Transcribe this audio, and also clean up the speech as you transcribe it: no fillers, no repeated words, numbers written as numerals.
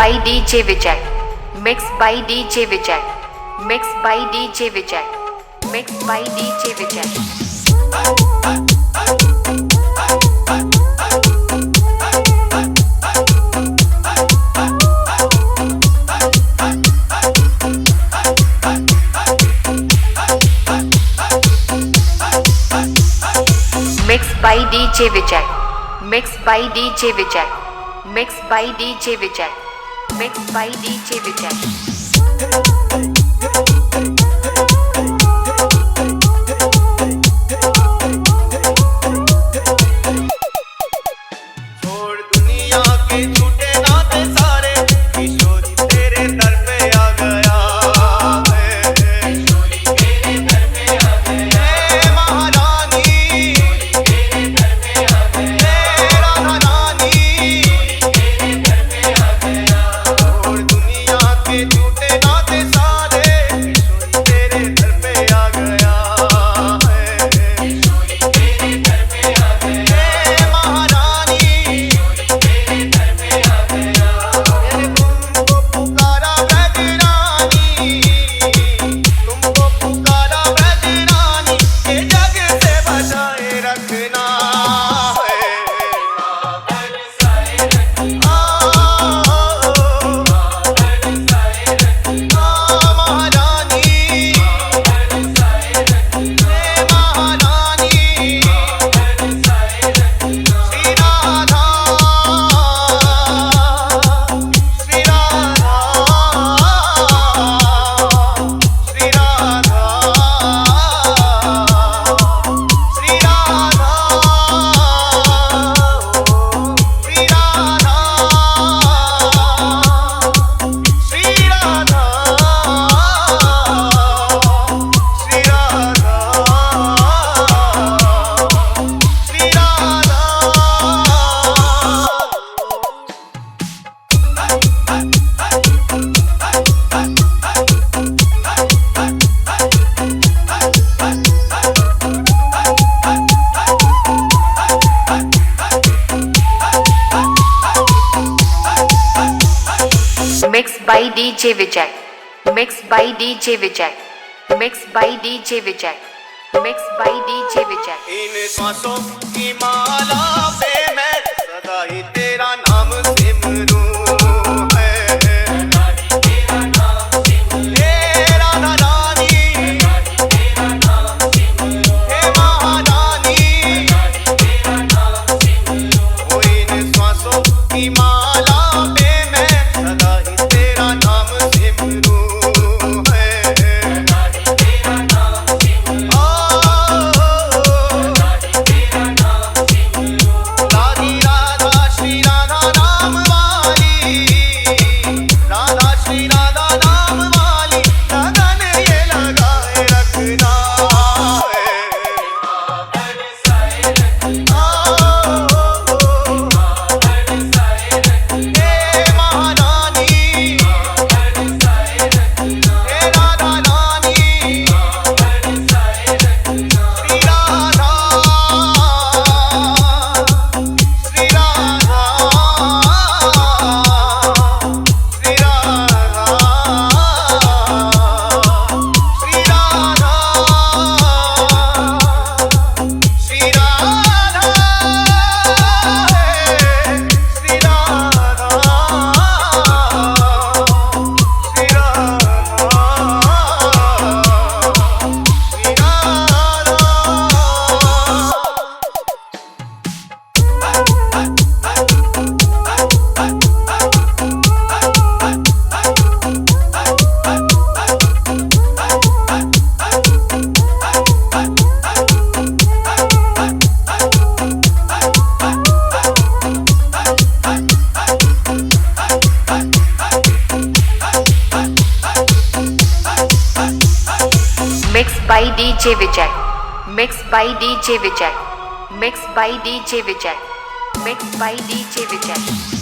by DJ Vijay. Mixed by DJ Vijay. Mixed by DJ Vijay. Mixed by DJ Vijay. Mixed by DJ Vijay. Mixed by DJ Vijay. Mixed by DJ Vijay. Mixed by DJ Vijay. छोड़ दुनिया के झूठे नाते सारे, किशोरी तेरे दर पे आ गया है। किशोरी तेरे दर पे आ गया है। महारानी तेरे दर पे आ गया है। राधा रानी तेरे दर पे आ गया। छोड़ दुनिया के झूठे नाते सारे, किशोरी तेरे दर पे आ गया है। किशोरी तेरे दर पे आ गया है। महारानी तुमको पुकारा ब्रजरानी, तुमको पुकारा ब्रजरानी, ये जग से बचाए रखना है। बरसाए रखना, बरसाए रखना महारानी, बरसाए रखना महारानी, बरसाए रखना। Shri Radha, Shri Radha, Shri Radha, Shri Radha, Shri Radha, Shri Radha, Shri Radha, Mixed by DJ Vijay. Mixed by DJ Vijay. Mixed by DJ Vijay. Mixed by DJ Vijay. इन सांसों की माला पे मैं सदा ही तेरा नाम सिमरूं है। हे राधा रानी, हे महारानी, ओ इन सांसों की माला पे मैं सदा ही तेरा नाम सिमरूं है। राधी राधा श्री राधा नाम वाली, राधा श्री राधा नाम वाली, लगन ये लगाए रखना है। बरसाए रखना, बरसाए रखना महारानी, बरसाए रखना हे राधा रानी, बरसाए रखना। Shri Radha, Shri Radha, Shri Radha, Shri Radha, Shri Radha, Shri Radha, Shri Mixed by DJ Vijay. Mixed by DJ Vijay. Mixed by DJ Vijay. Mixed by DJ Vijay.